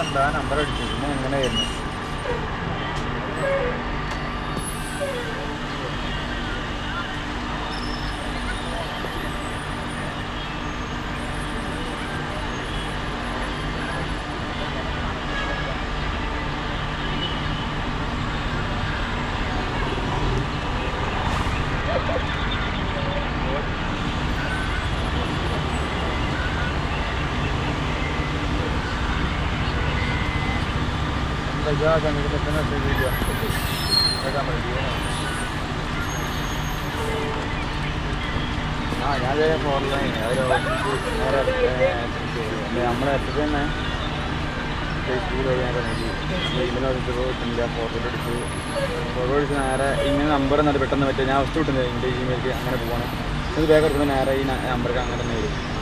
എന്താ നമ്പർ അടിച്ചു പിന്നെ എങ്ങനെയായിരുന്നു ഞാൻ ഫോണിൽ നമ്മളെ എത്തിട്ട് തന്നെ ഫേസ്ബുക്കിൽ ഫോട്ടോ എടുത്ത് നേരെ ഇങ്ങനെ നമ്പർ എന്നിട്ട് പെട്ടെന്ന് പറ്റുക ഞാൻ ഫസ്റ്റ് കിട്ടുന്നത് എൻ്റെ ഇമെയിലേക്ക് അങ്ങനെ പോകണം ഇത് വേഗം എടുക്കുന്നത് നേരെ ഈ നമ്പർക്ക് അങ്ങനെ തന്നെ വരും